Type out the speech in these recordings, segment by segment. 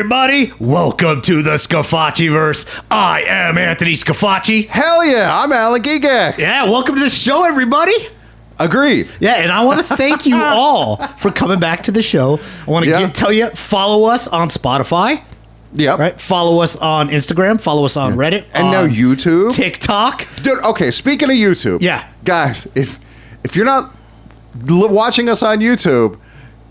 everybody. Welcome to the Scafacciverse. I am Anthony Scafacci. Hell yeah, I'm Alan Gigax. Yeah, welcome to the show, everybody. Agreed. Yeah, and I want to thank you all for coming back to the show. I want to tell you, follow us on Spotify. Yep. Right. Follow us on Instagram. Follow us on Reddit. And now YouTube. TikTok. Dude, okay, speaking of YouTube. Yeah. Guys, if you're not watching us on YouTube,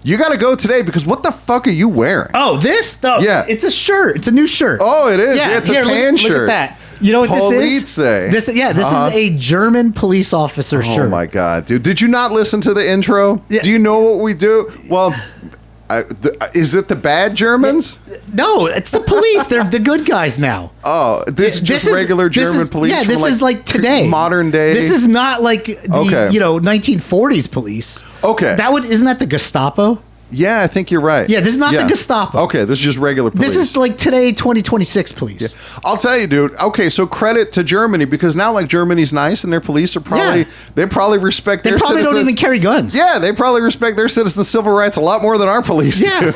you got to go today because what the fuck are you wearing? Oh, this? Oh, yeah. It's a shirt. It's a new shirt. Oh, it is. Yeah, it's a tan shirt. Look at that. You know what this is? This is a German police officer shirt. Oh my God, dude. Did you not listen to the intro? Yeah. Do you know what we do? Well, is it the bad Germans? No, it's the police. They're the good guys now. Oh, this is just regular German police. Yeah, this is like today. Modern day. This is not like the 1940s police. Okay. Isn't that the Gestapo? Yeah, I think you're right. Yeah, this is not the Gestapo. Okay, this is just regular police. This is like today, 2026 police. Yeah. I'll tell you, dude. Okay, so credit to Germany because now, like, Germany's nice and their police are probably they probably respect their citizens. They probably don't even carry guns. Yeah, they probably respect their citizens' civil rights a lot more than our police do.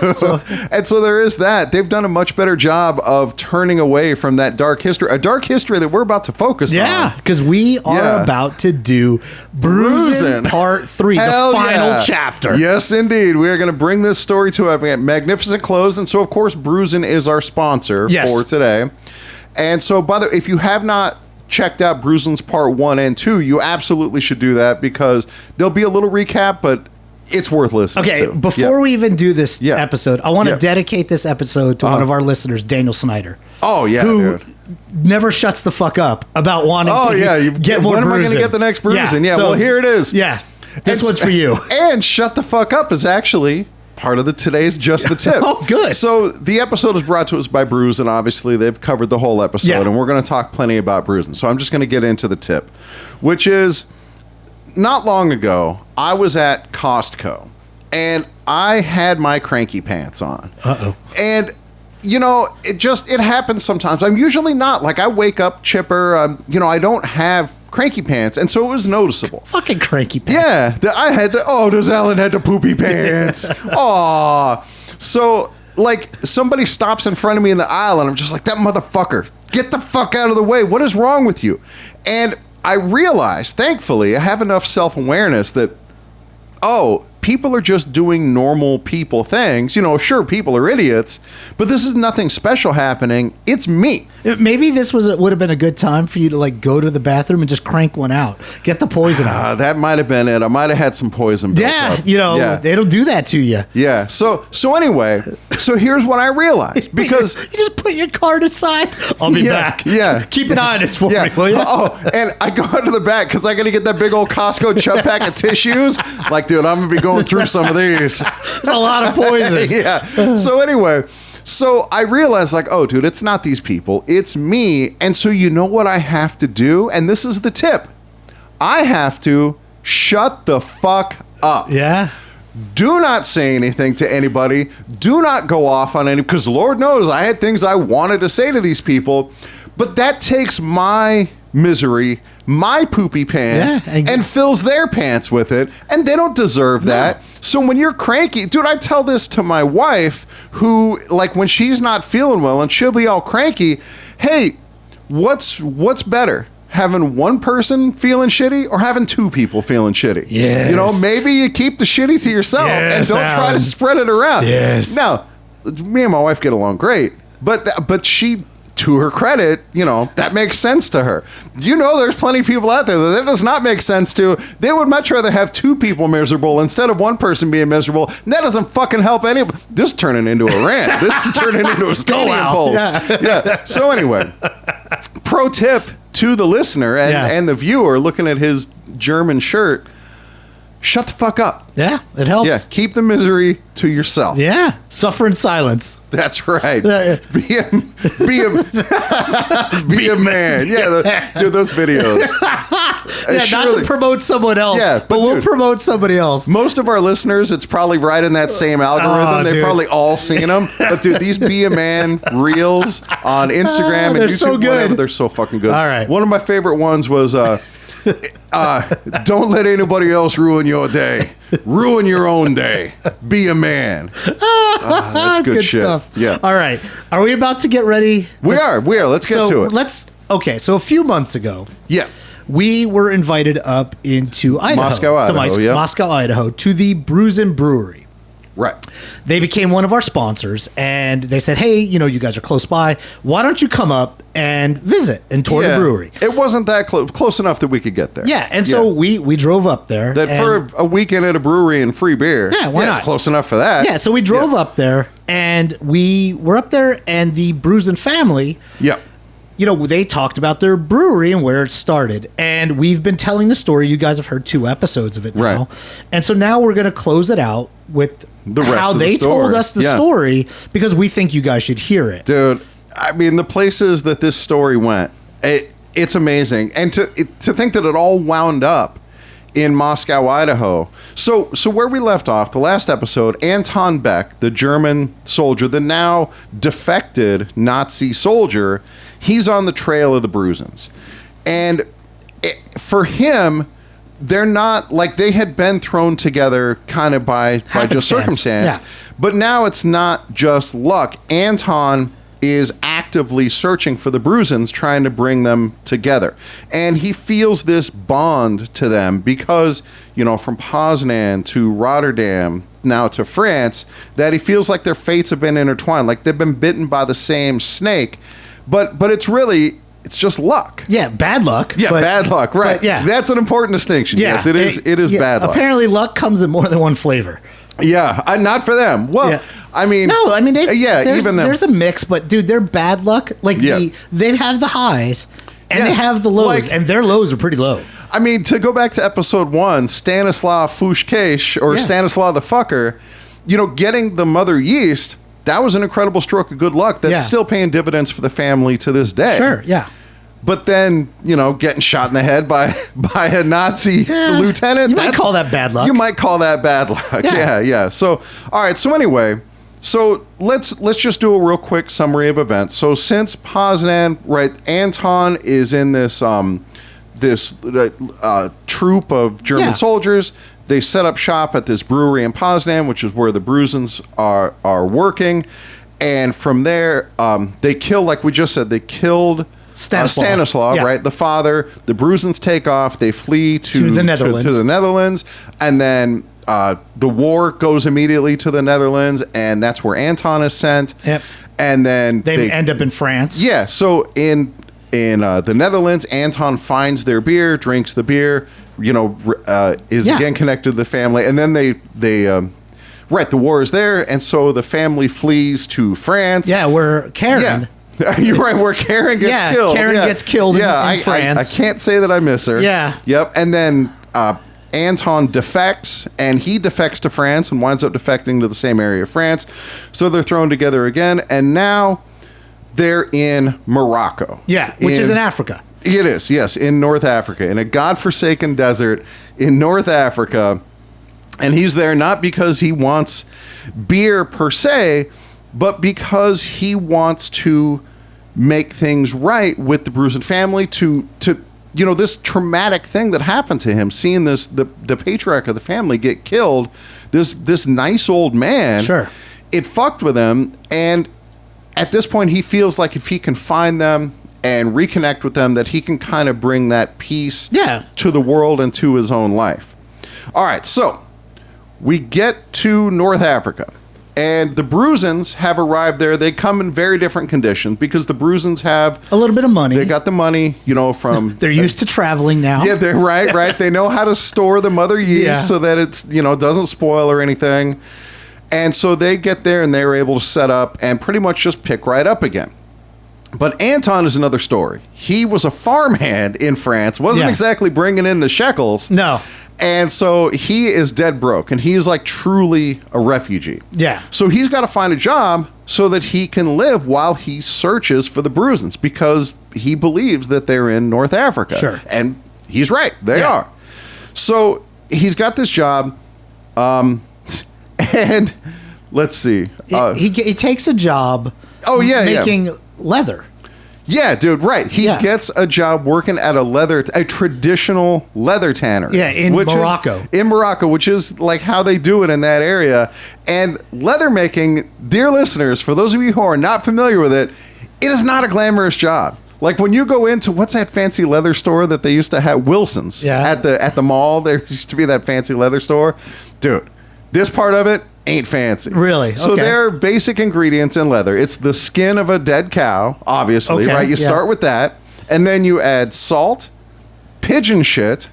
And so there is that. They've done a much better job of turning away from that dark history, a dark history that we're about to focus on. Yeah, because we are about to do Breusen Part 3, the final chapter. Yes, indeed. We are going to bring this story to a magnificent close. And so, of course, Breusen is our sponsor for today. And so, by the way, if you have not checked out Breusen's Part 1 and 2, you absolutely should do that because there'll be a little recap, but it's worth listening to. Okay, before we even do this episode, I want to dedicate this episode to one of our listeners, Daniel Snyder. Oh, yeah, who never shuts the fuck up about wanting to get more Breusen. When am I going to get the next Breusen? Yeah, well, here it is. Yeah, this one's for you. And shut the fuck up is actually part of today's Just the Tip. Oh, good. So the episode is brought to us by Breusen. Obviously, they've covered the whole episode, and we're going to talk plenty about Breusen. So I'm just going to get into the tip, which is not long ago, I was at Costco, and I had my cranky pants on. Uh-oh. And you know, it happens sometimes. I'm usually not. Like, I wake up chipper. I don't have cranky pants. And so it was noticeable. Fucking cranky pants. Yeah. Does Alan had the poopy pants? Aw. So, like, somebody stops in front of me in the aisle, and I'm just like, that motherfucker, get the fuck out of the way. What is wrong with you? And I realized, thankfully, I have enough self-awareness that, people are just doing normal people things. You know, sure, people are idiots, but this is nothing special happening. It's me. Maybe this would have been a good time for you to like go to the bathroom and just crank one out, get the poison out. That might have been it. I might have had some poison built up. It'll do that to you. Yeah. So anyway, here's what I realized because you just put your card aside. I'll be back. Yeah. Keep an eye on this for me, will you? And I go into the back because I got to get that big old Costco chub pack of tissues. Like, dude, I'm gonna be going through some of these. There's a lot of poison. Yeah. So anyway, I realized, like, oh, dude, it's not these people. It's me. And so you know what I have to do? And this is the tip. I have to shut the fuck up. Yeah. Do not say anything to anybody. Do not go off on any, because Lord knows I had things I wanted to say to these people, but that takes my misery, my poopy pants, and fills their pants with it, and they don't deserve that. So when you're cranky, dude, I tell this to my wife, who, like, when she's not feeling well and she'll be all cranky, hey, what's better? Having one person feeling shitty or having two people feeling shitty? Yes. You know, maybe you keep the shitty to yourself and don't try to spread it around. Yes. Now, me and my wife get along great, but she, to her credit, that makes sense to her. There's plenty of people out there that does not make sense to. They would much rather have two people miserable instead of one person being miserable. And that doesn't fucking help anybody. This is turning into a rant. This is turning into a skating impulse. Yeah. So anyway, pro tip to the listener and the viewer looking at his German shirt: shut the fuck up. Yeah, it helps. Yeah, keep the misery to yourself. Yeah, suffer in silence. That's right. Be a man. Yeah, do those videos. Not to promote someone else. Yeah, but we'll promote somebody else. Most of our listeners, it's probably right in that same algorithm. They've probably all seen them. But dude, these Be a Man reels on Instagram and YouTube, so good. Whatever, they're so fucking good. All right. One of my favorite ones was Don't let anybody else ruin your day. Ruin your own day. Be a man. That's good shit. Stuff. Yeah. All right. Are we about to get ready? We are. Let's get to it. Okay, so a few months ago, Yeah. we were invited up into Idaho. Moscow, Idaho, yeah. Moscow, Idaho, to the Breusen Brewery. Right. They became one of our sponsors, and they said, hey, you guys are close by. Why don't you come up and visit and tour the brewery? It wasn't that close enough that we could get there. Yeah, and so we drove up there. For a weekend at a brewery and free beer. Yeah, why not? Close enough for that. Yeah, so we drove up there, and we were up there, and the Breusen family... Yeah. They talked about their brewery and where it started. And we've been telling the story. You guys have heard 2 episodes of it now. Right. And so now we're going to close it out with how they told us the story, because we think you guys should hear it. Dude, I mean, the places that this story went, it's amazing. And to think that it all wound up in Moscow, Idaho. So where we left off, the last episode, Anton Beck, the German soldier, the now defected Nazi soldier, he's on the trail of the Breusens. And for him, they're not, like, they had been thrown together kind of by just circumstance. Yeah. But now it's not just luck. Anton is actively searching for the Breusens, trying to bring them together. And he feels this bond to them because, from Poznan to Rotterdam, now to France, that he feels like their fates have been intertwined, like they've been bitten by the same snake. But it's just luck. Yeah, bad luck. Yeah, bad luck, right. Yeah. That's an important distinction. Yeah, yes, it is bad luck. Apparently luck comes in more than one flavor. Yeah, not for them. Well, yeah. There's a mix, but dude, they're bad luck. Like they have the highs and they have the lows, and their lows are pretty low. I mean, to go back to episode 1, Stanislaw Fushkesh, or Stanislaw the fucker, getting the mother yeast, that was an incredible stroke of good luck that's still paying dividends for the family to this day. Sure, yeah. But then, getting shot in the head by a Nazi lieutenant. You might call that bad luck. You might call that bad luck. Yeah. So, all right. So anyway, let's just do a real quick summary of events. So since Poznan, right, Anton is in this troop of German soldiers. They set up shop at this brewery in Poznan, which is where the Breusens are working. And from there, they kill, like we just said, they killed Stanislaw, right? The father. The Breusens take off. They flee to the Netherlands. And then the war goes immediately to the Netherlands, and that's where Anton is sent. Yep. And then they end up in France. Yeah. So in the Netherlands, Anton finds their beer, drinks the beer, is again connected to the family. And then the war is there. And so the family flees to France. Yeah, where Karen... Yeah. You're right, where Karen gets killed. Karen gets killed in France. I can't say that I miss her. Yeah. Yep. And then Anton defects, and he defects to France and winds up defecting to the same area of France. So they're thrown together again, and now they're in Morocco. Yeah, which is in Africa. It is, yes, in North Africa, in a godforsaken desert in North Africa. And he's there not because he wants beer per se, but because he wants to make things right with the Breusen family, to this traumatic thing that happened to him, seeing the patriarch of the family get killed, this nice old man, it fucked with him. And at this point, he feels like if he can find them and reconnect with them, that he can kind of bring that peace to the world and to his own life. All right, so we get to North Africa. And the Breusens have arrived there. They come in very different conditions because the Breusens have a little bit of money. They got the money, from... They're used to traveling now. Yeah, they're right. They know how to store the mother yeast so that it's, doesn't spoil or anything. And so they get there and they're able to set up and pretty much just pick right up again. But Anton is another story. He was a farmhand in France, wasn't exactly bringing in the shekels. No. And so he is dead broke, and he is like truly a refugee. Yeah. So he's got to find a job so that he can live while he searches for the Breusens, because he believes that they're in North Africa. Sure. And he's right. They are. So he's got this job, and let's see. He takes a job making leather. Yeah, dude, right. He gets a job working at a traditional leather tanner. Yeah, in Morocco. In Morocco, which is like how they do it in that area. And leather making, dear listeners, for those of you who are not familiar with it, it is not a glamorous job. Like when you go into, what's that fancy leather store that they used to have? Wilson's. Yeah. At the mall, there used to be that fancy leather store. Dude, this part of it ain't fancy. Really? So okay. there are basic ingredients in leather. It's the skin of a dead cow, obviously, right? You start with that, and then you add salt, pigeon shit,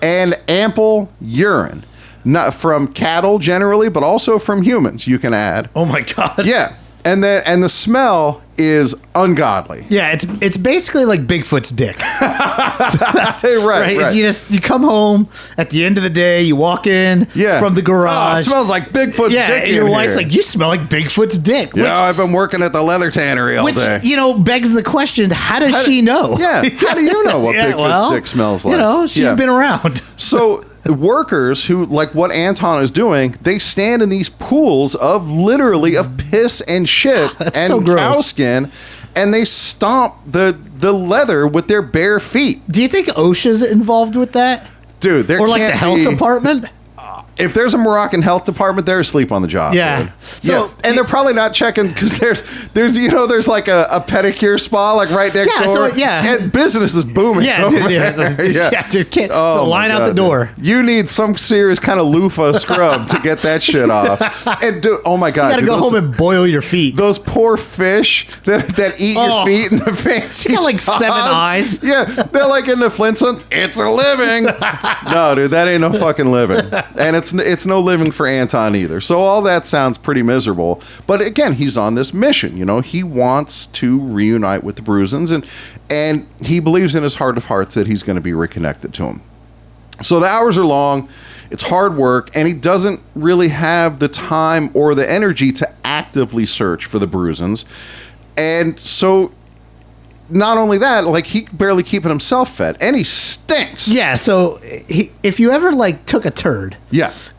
and ample urine. Not from cattle generally, but also from humans you can add. Oh my God. Yeah. And the smell is ungodly. Yeah, it's basically like Bigfoot's dick. right. You come home at the end of the day, you walk in from the garage. Oh, it smells like Bigfoot's dick. And your wife's like, you smell like Bigfoot's dick. Yeah, I've been working at the leather tannery all day. Which, begs the question, how does she know? Yeah, how do you know what Bigfoot's dick smells like? She's been around. So workers who, like what Anton is doing, they stand in these pools of piss and shit and so gross. cow skin, and they stomp the leather with their bare feet. Do you think OSHA's involved with that? Dude, there or like can't the health department? If there's a Moroccan health department, they're asleep on the job. Yeah. Dude. So and they're probably not checking because there's like a pedicure spa like right next door. And business is booming. Yeah, over dude, there. Dude, the line out the door. Dude. You need some serious kind of loofah scrub to get that shit off. And dude, oh my God, you gotta go home and boil your feet. Those poor fish that eat your feet in the fancy. They got like spas. 7 eyes. Yeah, they're like in the Flintstones. It's a living. No, dude, that ain't no fucking living. And it's no living for Anton either. So all that sounds pretty miserable. But again, he's on this mission. He wants to reunite with the Breusens, and he believes in his heart of hearts that he's going to be reconnected to him. So the hours are long. It's hard work, and he doesn't really have the time or the energy to actively search for the Breusens. And so not only that, like he barely keeping himself fed, and he stinks. Yeah, so if you ever like took a turd,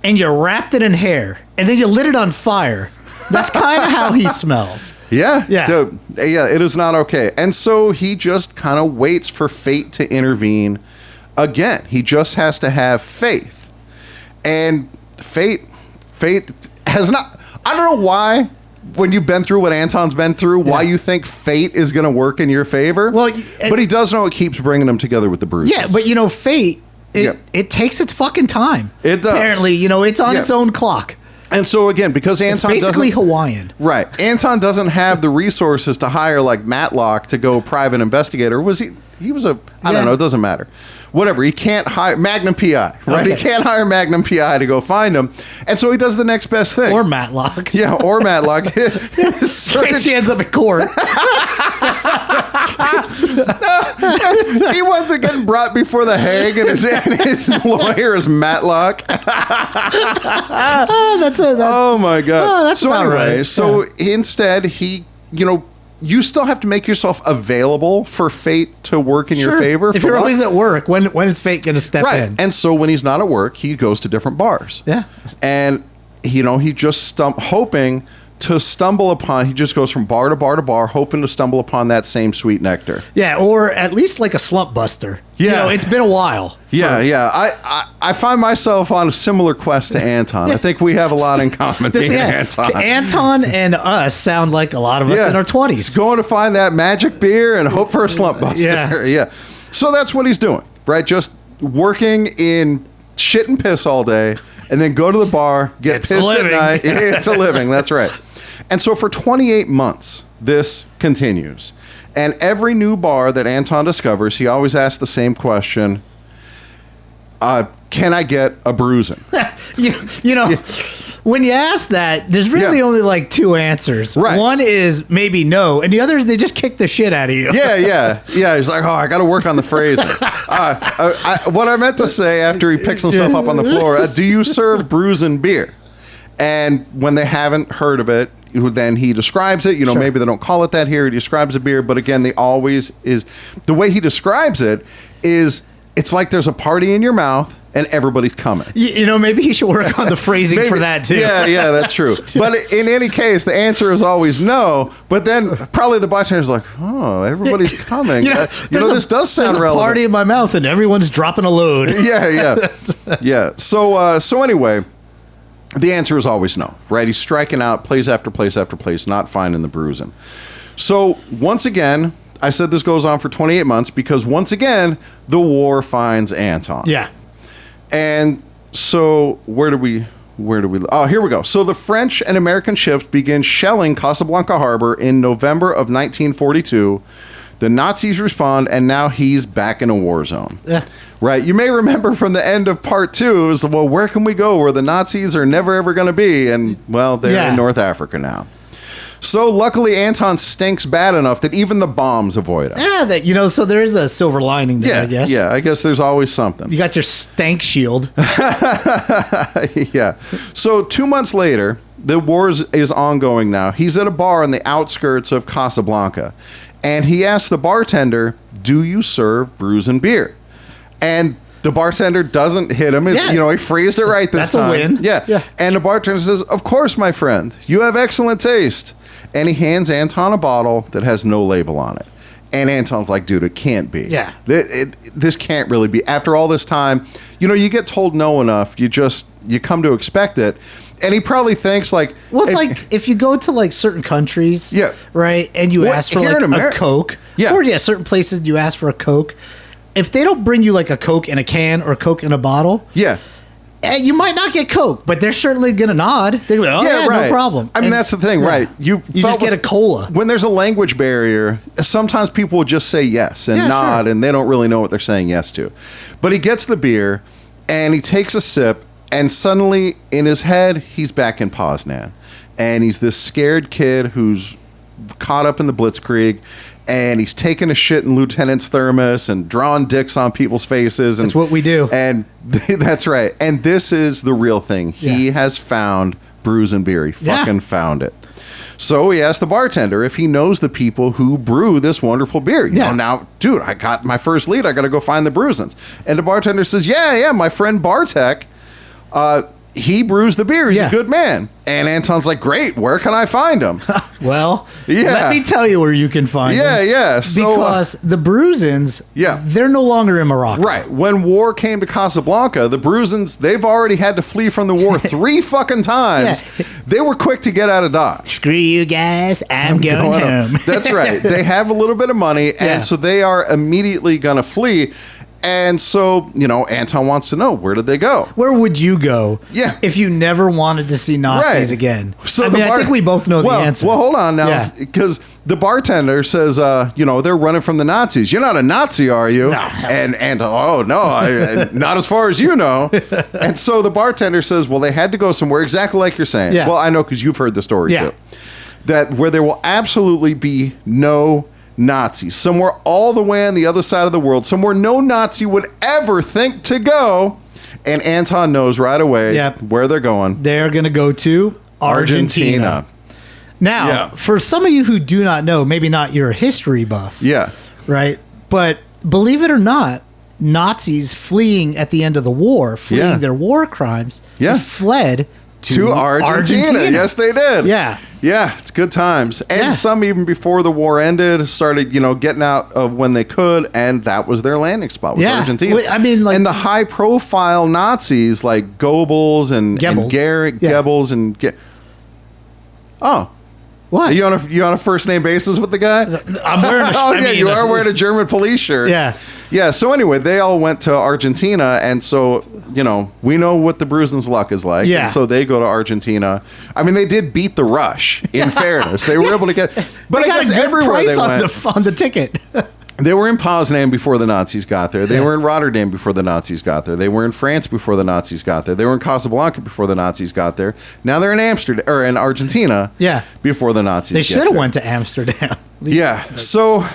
and you wrapped it in hair, and then you lit it on fire, that's kind of how he smells. Yeah, dude, it is not okay. And so he just kind of waits for fate to intervene again. He just has to have faith, and fate has not. I don't know why. When you've been through what Anton's been through, why you think fate is going to work in your favor. Well, but he does know it keeps bringing them together with the Breusens. Yeah, but fate, it takes its fucking time. It does. Apparently, it's on its own clock. And so again, because Anton it's basically Hawaiian. Right. Anton doesn't have the resources to hire like Matlock to go private investigator. Was he? He was I don't know. It doesn't matter. Whatever. He can't hire Magnum PI, right? Okay. He can't hire Magnum PI to go find him. And so he does the next best thing. Or Matlock. Yeah, or Matlock. She ends up in court. He wasn't getting brought before the Hague, and his lawyer is Matlock. Oh my God. That's so anyway, right. So instead he, you still have to make yourself available for fate to work in your favor. If you're always at work, when is fate going to step in? And so when he's not at work, he goes to different bars. Yeah. And, he just hoping to stumble upon, he just goes from bar to bar to bar, hoping to stumble upon that same sweet nectar. Yeah, or at least like a slump buster. Yeah. It's been a while. I find myself on a similar quest to Anton. I think we have a lot in common, me and Anton. Anton and us sound like a lot of us in our 20s. He's going to find that magic beer and hope for a slump buster. Yeah. So that's what he's doing, right? Just working in shit and piss all day, and then go to the bar, get pissed at night. It's a living, that's right. And so for 28 months, this continues. And every new bar that Anton discovers, he always asks the same question. Can I get a Breusen? When you ask that, there's really only like 2 answers. Right. One is maybe no, and the other is they just kick the shit out of you. Yeah. He's like, I got to work on the phrasing. What I meant to say after he picks himself up on the floor, do you serve Breusen beer? And when they haven't heard of it, then he describes it. Maybe they don't call it that here. He describes the beer, but again, the way he describes it is, it's like there's a party in your mouth and everybody's coming. Maybe he should work on the phrasing for that too. Yeah, that's true. But in any case, the answer is always no. But then probably the bartender's like, oh, everybody's coming. This does sound relevant. There's a party in my mouth and everyone's dropping a load. Yeah. So anyway, the answer is always no, right? He's striking out place after place after place, not finding the Breusen. So once again, I said this goes on for 28 months because once again, the war finds Anton. Yeah. And so where do we? Oh, here we go. So the French and American ships begin shelling Casablanca Harbor in November of 1942. The Nazis respond, and now he's back in a war zone. Yeah. Right. You may remember from the end of part 2 is, well, where can we go where the Nazis are never, ever going to be? And, well, they're in North Africa now. So luckily, Anton stinks bad enough that even the bombs avoid him. Yeah, so there is a silver lining there, I guess. Yeah, I guess there's always something. You got your stank shield. Yeah. So 2 months later, the war is ongoing now. He's at a bar on the outskirts of Casablanca, and he asks the bartender, do you serve Breusen beer? And the bartender doesn't hit him. He phrased it right this time. That's a win. Yeah. And the bartender says, of course, my friend, you have excellent taste. And he hands Anton a bottle that has no label on it. And Anton's like, dude, it can't be. Yeah. This can't really be. After all this time, you get told no enough. You come to expect it. And he probably thinks like... Well, it's like if you go to like certain countries, right, and you ask for like a Coke, or certain places you ask for a Coke, if they don't bring you like a Coke in a can or a Coke in a bottle... Yeah. You might not get Coke, but they're certainly going to nod. They're like, no problem. I mean, that's the thing, right? You just get a cola. When there's a language barrier, sometimes people will just say yes and nod, and they don't really know what they're saying yes to. But he gets the beer, and he takes a sip, and suddenly, in his head, he's back in Poznan. And he's this scared kid who's caught up in the Blitzkrieg, and he's taking a shit in Lieutenant's thermos and drawing dicks on people's faces. And that's what we do. And that's right. And this is the real thing. He has found Breusen beer. He fucking found it. So he asked the bartender if he knows the people who brew this wonderful beer. You know, now, dude, I got my first lead. I got to go find the Breusens. And the bartender says, yeah, my friend Bartek, he brews the beer. He's a good man. And Anton's like, great, where can I find him? Well, let me tell you where you can find him. Yeah. So, because the Breusens, they're no longer in Morocco. Right. When war came to Casablanca, the Breusens, they've already had to flee from the war 3 fucking times. They were quick to get out of Dodge. Screw you guys, I'm going home. That's right. They have a little bit of money, and so they are immediately going to flee. And so, Anton wants to know, where did they go? Where would you go if you never wanted to see Nazis again? So I think we both know the answer. Well, hold on now, because the bartender says, they're running from the Nazis. You're not a Nazi, are you? No. And oh, no, not as far as you know. And so the bartender says, well, they had to go somewhere exactly like you're saying. Yeah. Well, I know because you've heard the story, too. That where there will absolutely be no Nazis, somewhere all the way on the other side of the world, somewhere no Nazi would ever think to go. And Anton knows right away where they're going. They're going to go to Argentina. Now, for some of you who do not know, maybe not you're a history buff. Right? But believe it or not, Nazis fleeing at the end of the war, fleeing their war crimes, fled to Argentina. Yes, they did. Yeah, it's good times. And some even before the war ended started, getting out of when they could, and that was their landing spot, was Argentina. I mean, like, and the high-profile Nazis like Goebbels and Goebbels and oh. What? Are you on a first name basis with the guy? I'm wearing you are wearing a German police shirt. Yeah. So anyway, they all went to Argentina, and so we know what the Breusen's luck is like. Yeah. And so they go to Argentina. I mean, they did beat the rush. In fairness, they were able to get. But I guess everywhere they went on the ticket. They were in Poznan before the Nazis got there. They were in Rotterdam before the Nazis got there. They were in France before the Nazis got there. They were in Casablanca before the Nazis got there. Now they're in Amsterdam or in Argentina. Before the Nazis. They should have went to Amsterdam. So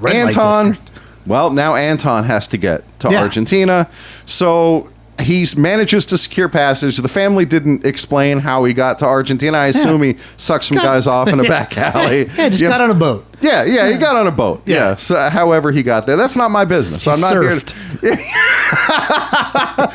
Anton. Well, now Anton has to get to Argentina. So he manages to secure passage. The family didn't explain how he got to Argentina. I assume he sucked some guys off in a back alley. Yeah, just got on a boat. Yeah, he got on a boat. Yeah. So however he got there. That's not my business. I'm not surfed. Here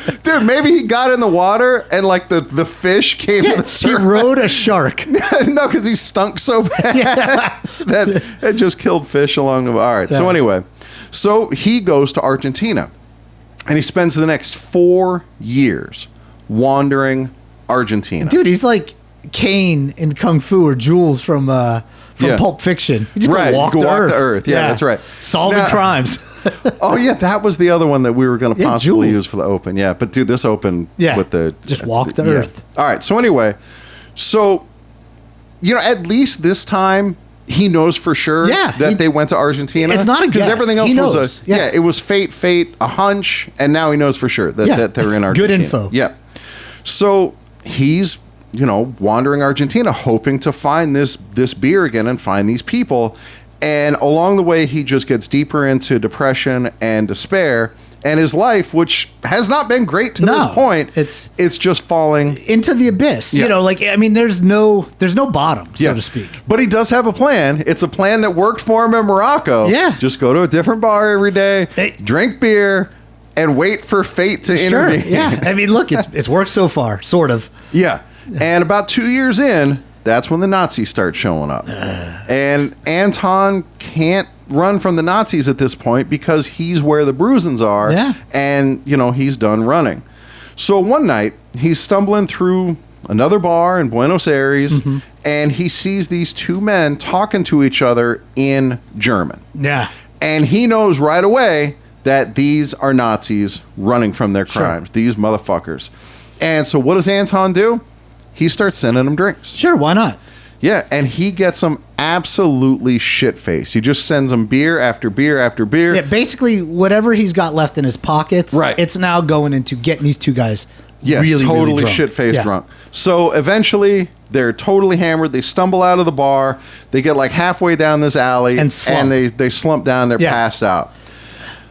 to... Dude, maybe he got in the water and like the fish came to the surface. He rode a shark. No, because he stunk so bad that it just killed fish along the... All right. So anyway, so he goes to Argentina. And he spends the next 4 years wandering Argentina. Dude, he's like Kane in Kung Fu or Jules from Pulp Fiction. He just walk the earth. Yeah, that's right. Solving crimes. Oh, yeah, that was the other one that we were going to possibly use for the Open. Yeah, but dude, this Open with the... Just walk the earth. All right, so anyway, at least this time... He knows for sure that they went to Argentina. It's not a guess. Because everything else was it was fate, a hunch, and now he knows for sure that they're in Argentina. Good info. Yeah. So he's, wandering Argentina, hoping to find this beer again and find these people. And along the way, he just gets deeper into depression and despair. And his life, which has not been great to this point, it's just falling into the abyss. Yeah. There's no bottom, so to speak. But he does have a plan. It's a plan that worked for him in Morocco. Yeah. Just go to a different bar every day, drink beer, and wait for fate to intervene. Yeah. Look, it's worked so far, sort of. Yeah. And about 2 years in, that's when the Nazis start showing up. And Anton can't run from the Nazis at this point because he's where the Breusens are. Yeah. And, he's done running. So one night, he's stumbling through another bar in Buenos Aires, and he sees these two men talking to each other in German. Yeah. And he knows right away that these are Nazis running from their crimes. Sure. These motherfuckers. And so what does Anton do? He starts sending them drinks. Sure, why not? Yeah, and he gets them absolutely shit-faced. He just sends them beer after beer after beer. Yeah, basically, whatever he's got left in his pockets, it's now going into getting these two guys really drunk. Shit-faced drunk. So eventually, they're totally hammered. They stumble out of the bar. They get like halfway down this alley. And they slump down. They're passed out.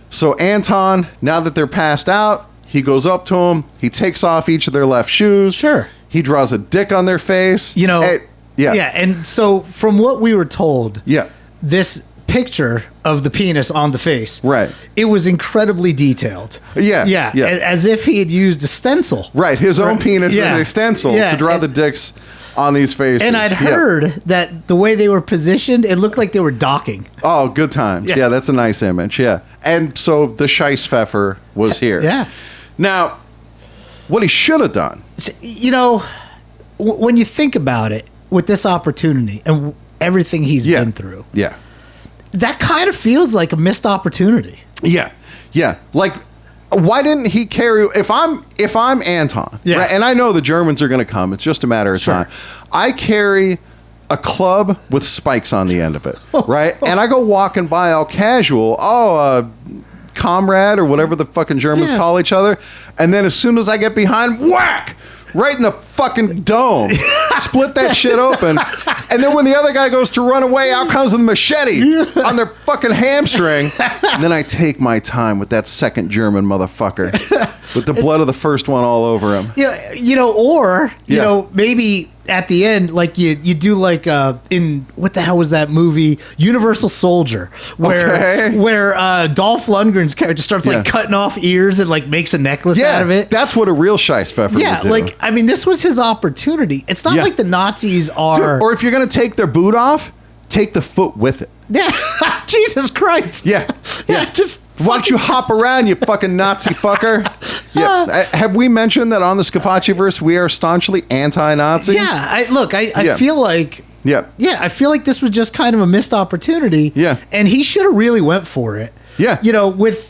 So Anton, now that they're passed out, he goes up to them. He takes off each of their left shoes. Sure. He draws a dick on their face. And so from what we were told, this picture of the penis on the face, it was incredibly detailed. As if he had used a stencil. His own penis as a stencil to draw the dicks on these faces. And I'd heard that the way they were positioned, it looked like they were docking. Oh, good times. Yeah, that's a nice image. Yeah. And so the Scheisspfeffer was here. Yeah. Now, what he should have done. When you think about it, with this opportunity and everything he's been through. Yeah. That kind of feels like a missed opportunity. Yeah. Yeah. Like, why didn't he carry... If I'm Anton, right, and I know the Germans are going to come, it's just a matter of time. I carry a club with spikes on the end of it, right? And I go walking by all casual. Comrade or whatever the fucking Germans call each other. And then as soon as I get behind, whack! Right in the fucking dome. Split that shit open. And then when the other guy goes to run away, out comes the machete on their fucking hamstring. And then I take my time with that second German motherfucker with the blood of the first one all over him. Maybe at the end, like you do like in what the hell was that movie, Universal Soldier, where Dolph Lundgren's character starts like cutting off ears and like makes a necklace out of it. That's what a real Scheisspfeffer would do. Like this was his opportunity. It's not like the Nazis are. Dude, or if you're gonna take their boot off, take the foot with it. Yeah, Jesus Christ. Yeah. Just. Why don't you hop around, you fucking Nazi fucker? Yeah. Have we mentioned that on the Scapacciverse we are staunchly anti-Nazi? Yeah. I feel like... Yeah, I feel like this was just kind of a missed opportunity. Yeah. And he should have really went for it. Yeah.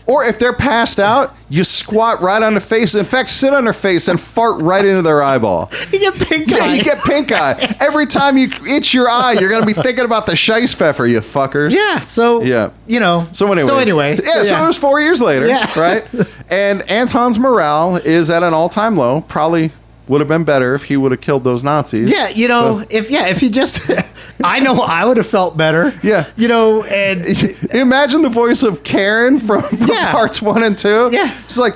Or if they're passed out, you squat right on their face. In fact, sit on their face and fart right into their eyeball. You get pink eye. Yeah, you get pink eye. Every time you itch your eye, you're going to be thinking about the Scheisspfeffer, you fuckers. Yeah, so, So anyway. Yeah, so it was 4 years later, right? And Anton's morale is at an all-time low. Probably would have been better if he would have killed those Nazis. Yeah, if he just... I know I would have felt better. Yeah. And... Imagine the voice of Karen from parts 1 and 2. Yeah. It's like,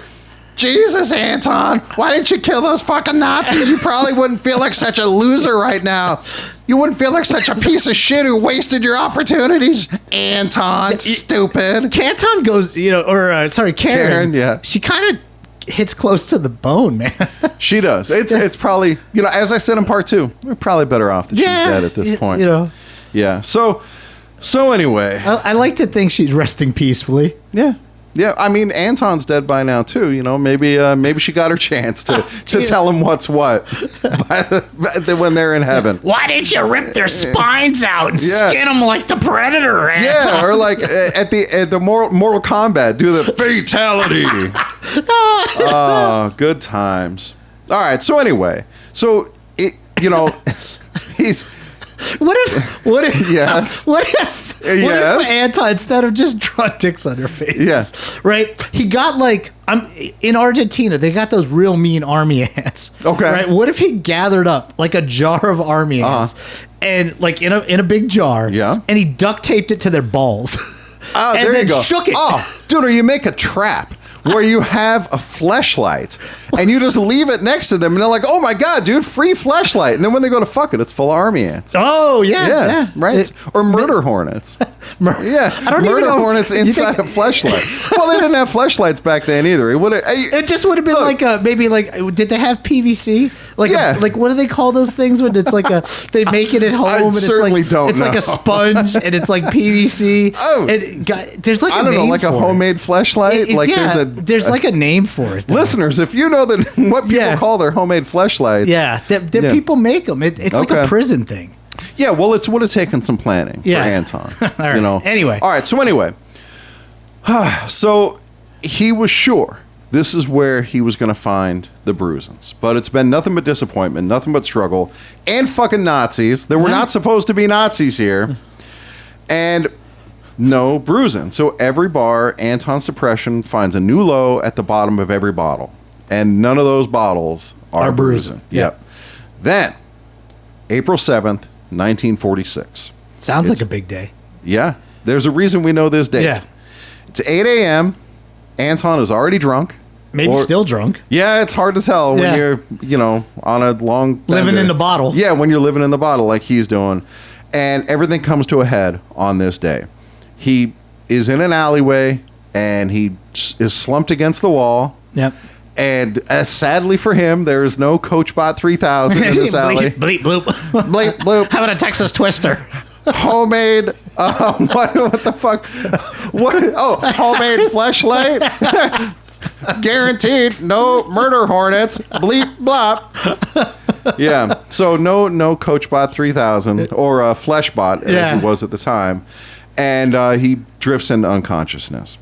Jesus, Anton, why didn't you kill those fucking Nazis? You probably wouldn't feel like such a loser right now. You wouldn't feel like such a piece of shit who wasted your opportunities. Anton, stupid. Canton goes, Karen, yeah. She kind of hits close to the bone, man. She does. It's probably, as I said in part 2, we're probably better off that she's dead at this point. Yeah. So anyway. I like to think she's resting peacefully. Yeah. Yeah, I mean, Anton's dead by now, too. Maybe she got her chance to tell him what's what when they're in heaven. Why didn't you rip their spines out and skin them like the Predator, Anton? Yeah, or like at the Mortal Kombat, do the fatality. Oh, good times. All right, so anyway. He's... What if... Yes. What if Anton, instead of just draw dicks on her face, right? He got in Argentina, they got those real mean army ants. Okay. Right? What if he gathered up like a jar of army ants and like in a big jar, and he duct taped it to their balls. Oh, and there then you go. Shook it. Oh, dude, or you make a trap where you have a fleshlight and you just leave it next to them and they're like, oh my God, dude, free fleshlight. And then when they go to fuck it, it's full of army ants. Oh, yeah. Right? Or murder hornets. I don't even know. Hornets inside a fleshlight. Well, they didn't have fleshlights back then either. It just would have been maybe did they have PVC? Like what do they call those things when it's like they make it at home? I certainly don't It's know. like a sponge and it's like PVC. Oh. There's like a name for it. I don't know, like a homemade fleshlight? There's like a name for it. Listeners, if you know what people call their homemade fleshlights. Yeah, people make them. It's like a prison thing. Yeah, well, it would have taken some planning for Anton. All right. Anyway. All right, so anyway. So he was sure this is where he was going to find the Breusens. But it's been nothing but disappointment, nothing but struggle, and fucking Nazis. There were not supposed to be Nazis here. And no Breusen. So every bar, Anton's depression finds a new low at the bottom of every bottle. And none of those bottles are Breusen. Yep. Then, April 7th, 1946. Sounds like a big day. Yeah. There's a reason we know this date. Yeah. It's 8 a.m. Anton is already drunk. Maybe still drunk. Yeah, it's hard to tell when you're, on a long... Living in the bottle. Yeah, when you're living in the bottle like he's doing. And everything comes to a head on this day. He is in an alleyway, and he is slumped against the wall. Yep. And sadly for him, there is no CoachBot 3000 in this alley. Bleep, bloop. Bleep, bloop. How about a Texas Twister? Homemade, what the fuck? What? Oh, homemade fleshlight? Guaranteed, no murder hornets. Bleep, blop. Yeah, so no CoachBot 3000 or Fleshbot, as it was at the time. And he drifts into unconsciousness.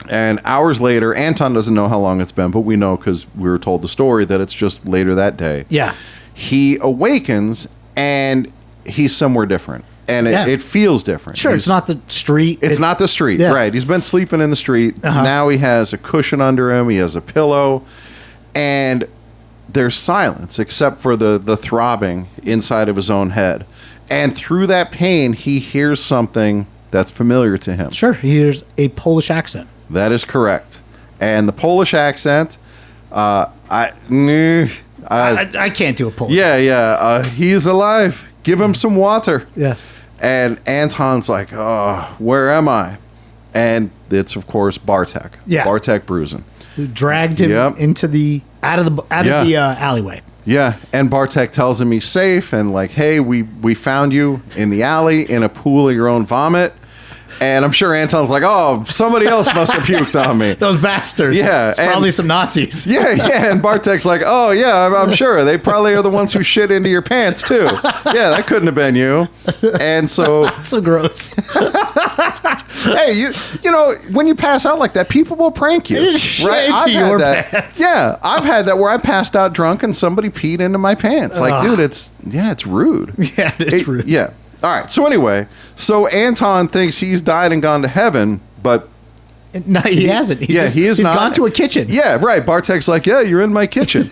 And hours later, Anton doesn't know how long it's been, but we know because we were told the story that it's just later that day. Yeah. He awakens, and he's somewhere different. And it feels different. Sure, it's not the street. It's not the street, right. He's been sleeping in the street. Now he has a cushion under him. He has a pillow. And there's silence except for the throbbing inside of his own head. And through that pain, he hears something that's familiar to him. Sure, he hears a Polish accent. That is correct. And the Polish accent, I can't do a Polish accent. Yeah. He's alive. Give him some water. Yeah. And Anton's like, oh, where am I? And it's, of course, Bartek. Yeah. Bartek Breusen. Who dragged him into out of the alleyway. Yeah, and Bartek tells him he's safe and like, hey, we found you in the alley in a pool of your own vomit. And I'm sure Anton's like, oh, somebody else must have puked on me. Those bastards. Yeah. It's probably some Nazis. Yeah. And Bartek's like, oh, yeah, I'm sure. They probably are the ones who shit into your pants, too. Yeah, that couldn't have been you. And so... That's so gross. Hey, you know, when you pass out like that, people will prank you. Right? I've had that. Pants. Yeah, I've had that where I passed out drunk and somebody peed into my pants. Like, dude, it's rude. Yeah, it is rude. Yeah. All right. So anyway, Anton thinks he's died and gone to heaven, but no, he hasn't. He's gone to a kitchen. Yeah, right. Bartek's like, yeah, you're in my kitchen,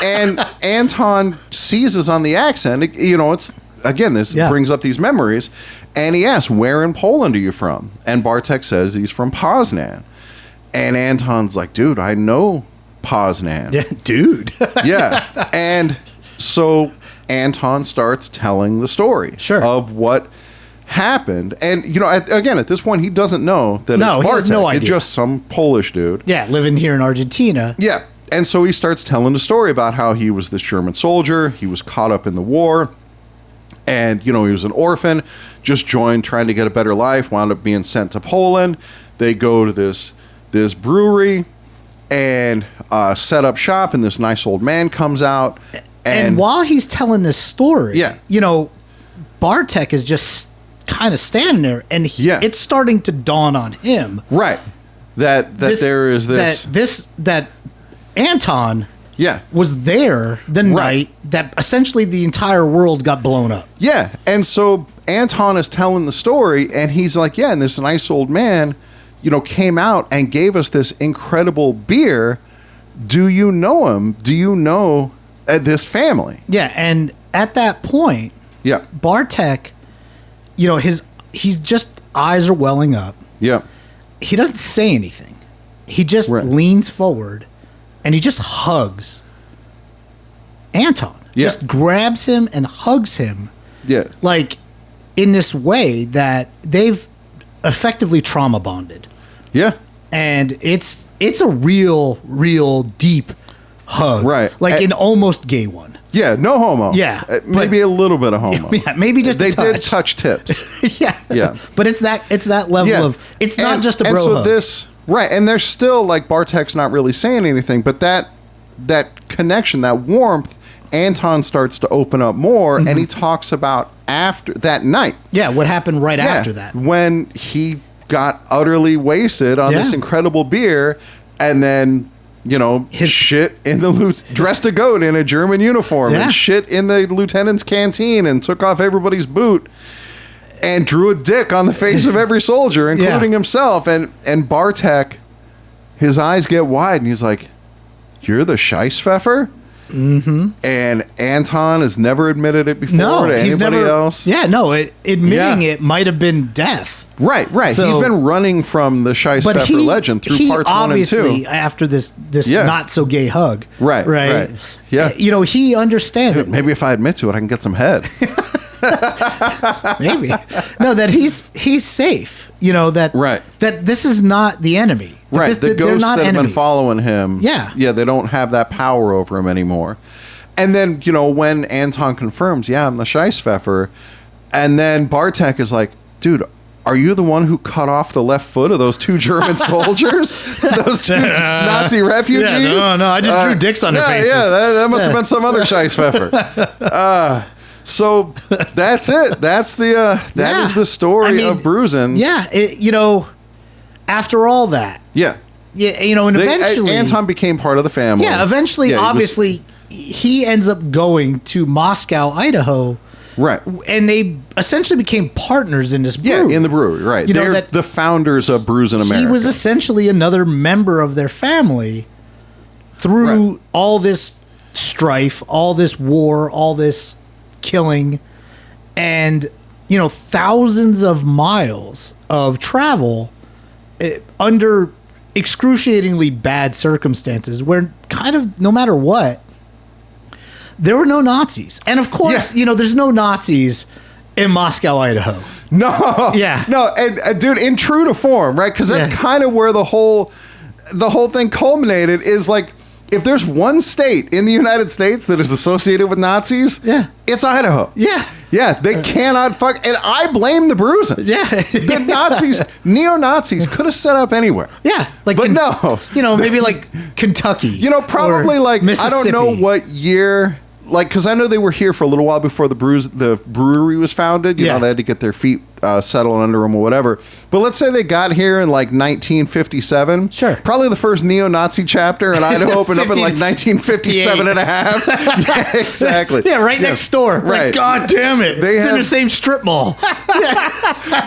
and Anton seizes on the accent. You know, it's again this brings up these memories, and he asks, "Where in Poland are you from?" And Bartek says he's from Poznan, and Anton's like, "Dude, I know Poznan. Yeah, dude. Yeah. And so Anton starts telling the story of what happened. And, you know, again, at this point, he doesn't know that it's Bartek. He has no idea. It's just some Polish dude. Yeah, living here in Argentina. Yeah. And so he starts telling the story about how he was this German soldier. He was caught up in the war. And, you know, he was an orphan, just joined, trying to get a better life, wound up being sent to Poland. They go to this brewery and set up shop, and this nice old man comes out. And while he's telling this story, you know, Bartek is just kind of standing there, and it's starting to dawn on him. Right. That there is this... That Anton was there the night that essentially the entire world got blown up. Yeah. And so Anton is telling the story, and he's like, yeah, and this nice old man, you know, came out and gave us this incredible beer. Do you know him? Do you know this family? Yeah. And at that point, Bartek, you know, he's just eyes are welling up. Yeah. He doesn't say anything. He just leans forward. And he just hugs Anton. Yeah. Just grabs him and hugs him. Yeah. Like, in this way that they've effectively trauma bonded. Yeah. And it's a real deep hug. Right. Like an almost gay one. Yeah, no homo. Yeah. Maybe a little bit of homo. Yeah, maybe just they did touch tips. Yeah. Yeah. But it's that level of, it's not just a bro so hug. this... Right, and there's still, like, Bartek's not really saying anything, but that connection, that warmth, Anton starts to open up more, and he talks about after that night. Yeah, what happened after that. When he got utterly wasted on this incredible beer, and then, you know, shit in the dressed a goat in a German uniform, and shit in the lieutenant's canteen, and took off everybody's boot. And drew a dick on the face of every soldier, including himself. And Bartek, his eyes get wide, and he's like, "You're the Scheisspfeffer?" Mm-hmm. And Anton has never admitted it before to anybody else. Yeah, no, admitting it might have been death. Right. So, he's been running from the Scheisspfeffer legend through parts 1 and 2. After this not so gay hug. Right. Yeah. You know, he understands it. Maybe if I admit to it, I can get some head. Maybe that he's safe. You know that this is not the enemy. Right, the ghosts that have been following him. Yeah, they don't have that power over him anymore. And then, you know, when Anton confirms, I'm the Scheisspfeffer, and then Bartek is like, dude, are you the one who cut off the left foot of those 2 German soldiers? Those 2 Nazi refugees? Yeah, no, I just drew dicks on their faces. Yeah, that must have been some other Scheisspfeffer. So that's it. That's that is the story of Breusen. Yeah, you know, after all that. Yeah, you know, and eventually Anton became part of the family. Yeah, eventually, obviously, he ends up going to Moscow, Idaho. Right. And they essentially became partners in this brewery. Yeah, in the brewery, right. You They're the founders of Breusen America. He was essentially another member of their family through all this strife, all this war, all this killing, and, you know, thousands of miles of travel under excruciatingly bad circumstances where kind of no matter what, there were no Nazis. And of course, you know, there's no Nazis in Moscow, Idaho. No. Yeah. No, and dude, in true to form, right? Because that's kind of where the whole thing culminated is like, if there's one state in the United States that is associated with Nazis, it's Idaho. Yeah. Yeah, they cannot fuck. And I blame the Breusen. Yeah. The Nazis, neo-Nazis could have set up anywhere. Yeah. Like, but no. You know, maybe like Kentucky. You know, probably like, I don't know what year, like, because I know they were here for a little while before the brewery was founded. You know, they had to get their feet settled under them or whatever. But let's say they got here in like 1957. Sure. Probably the first neo-Nazi chapter in Idaho opened up in like 1957 and a half. Yeah, exactly. Yeah, right next door. Right. Like, God damn it. It's in the same strip mall.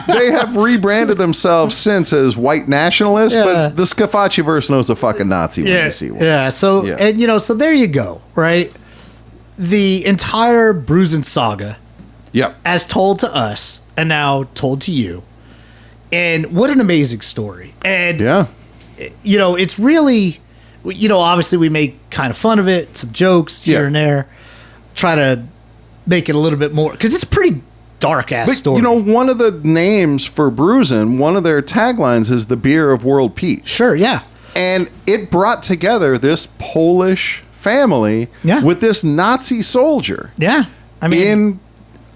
They have rebranded themselves since as white nationalists, but the Scafacci-verse knows a fucking Nazi when you see one. Yeah, so, and you know, so there you go, right? The entire Breusen saga, as told to us and now told to you, and what an amazing story. And you know, it's really obviously we make kind of fun of it, some jokes here and there, try to make it a little bit more, because it's a pretty dark-ass story. One of the names for Breusen, one of their taglines is the beer of world peace. Sure, yeah. And it brought together this Polish family with this Nazi soldier. Yeah. I mean, in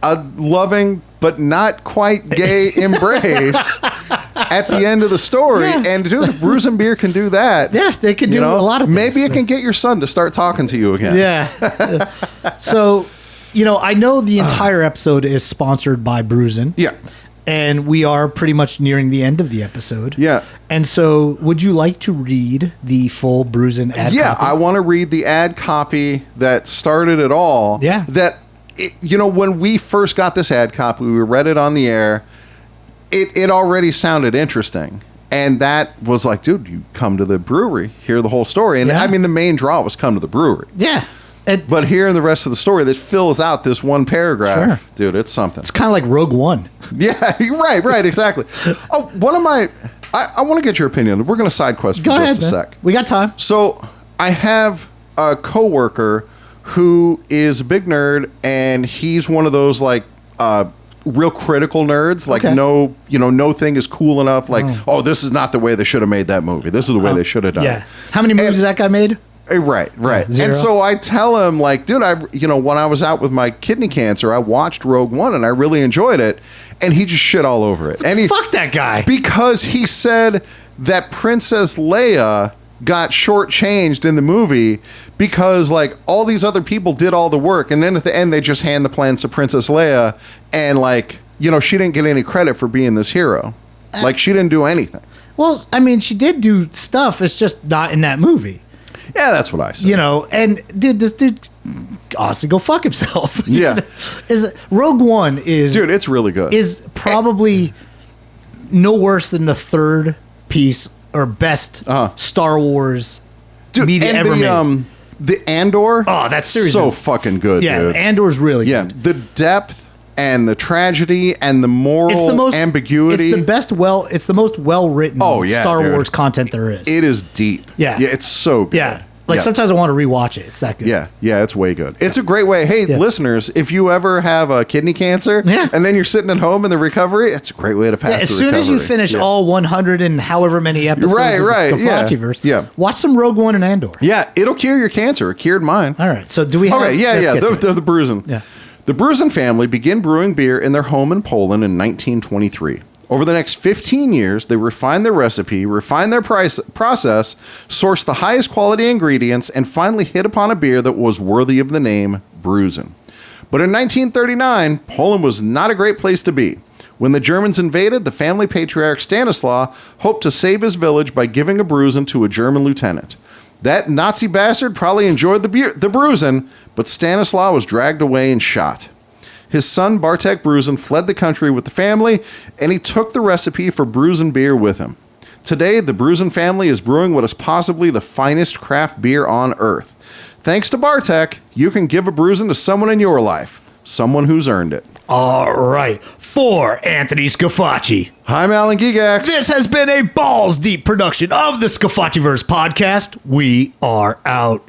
a loving but not quite gay embrace at the end of the story. Yeah. And dude, if Breusen beer can do that. Yes, they can do a lot of things. Maybe it can get your son to start talking to you again. Yeah. So, I know the entire episode is sponsored by Breusen. Yeah. And we are pretty much nearing the end of the episode. Yeah. And so, would you like to read the full Breusen ad copy? Yeah, I want to read the ad copy that started it all. Yeah. That, when we first got this ad copy, we read it on the air, it already sounded interesting. And that was like, dude, you come to the brewery, hear the whole story. And the main draw was come to the brewery. Yeah. But hearing the rest of the story that fills out this one paragraph, dude, it's something. It's kind of like Rogue One. Yeah, right, exactly. Oh, I want to get your opinion. We're going to side quest for just a sec. We got time. So I have a coworker who is a big nerd, and he's one of those like real critical nerds. Like no thing is cool enough. Like, this is not the way they should have made that movie. This is the way they should have done it. How many movies has that guy made? Right. Zero. And so I tell him, like, dude, when I was out with my kidney cancer, I watched Rogue One and I really enjoyed it. And he just shit all over it. And fuck that guy. Because he said that Princess Leia got shortchanged in the movie because, like, all these other people did all the work. And then at the end, they just hand the plans to Princess Leia. And, like, she didn't get any credit for being this hero. Like, she didn't do anything. Well, I mean, she did do stuff. It's just not in that movie. Yeah, that's what I said. And dude, this dude honestly go fuck himself. Yeah. Rogue One is... Dude, it's really good. Is probably no worse than the third piece or best Star Wars media ever made. The Andor... Oh, that series so fucking good, dude. Yeah, Andor's really good. Yeah, the depth and the tragedy and the moral ambiguity. It's the most well-written Star Wars content there is. It is deep. Yeah. Yeah, it's so good. Yeah. Sometimes I want to rewatch it. It's that good. Yeah, it's way good. It's a great way. Hey, listeners, if you ever have a kidney cancer and then you're sitting at home in the recovery, it's a great way to pass the recovery. As soon as you finish all 100 and however many episodes of the Scaffachiverse, watch some Rogue One and Andor. Yeah, it'll cure your cancer. It cured mine. All right, so do we have... Okay, the Breusen. Yeah. The Breusen family began brewing beer in their home in Poland in 1923. Over the next 15 years, they refined their recipe, refined their process, sourced the highest quality ingredients, and finally hit upon a beer that was worthy of the name Breusen. But in 1939, Poland was not a great place to be. When the Germans invaded, the family patriarch Stanislaw hoped to save his village by giving a Breusen to a German lieutenant. That Nazi bastard probably enjoyed the Breusen, but Stanislaw was dragged away and shot. His son, Bartek Breusen, fled the country with the family, and he took the recipe for Breusen beer with him. Today, the Breusen family is brewing what is possibly the finest craft beer on earth. Thanks to Bartek, you can give a Breusen to someone in your life, someone who's earned it. All right. For Anthony Scaffachi. I'm Alan Gigax. This has been a balls deep production of the Scaffachiverse podcast. We are out.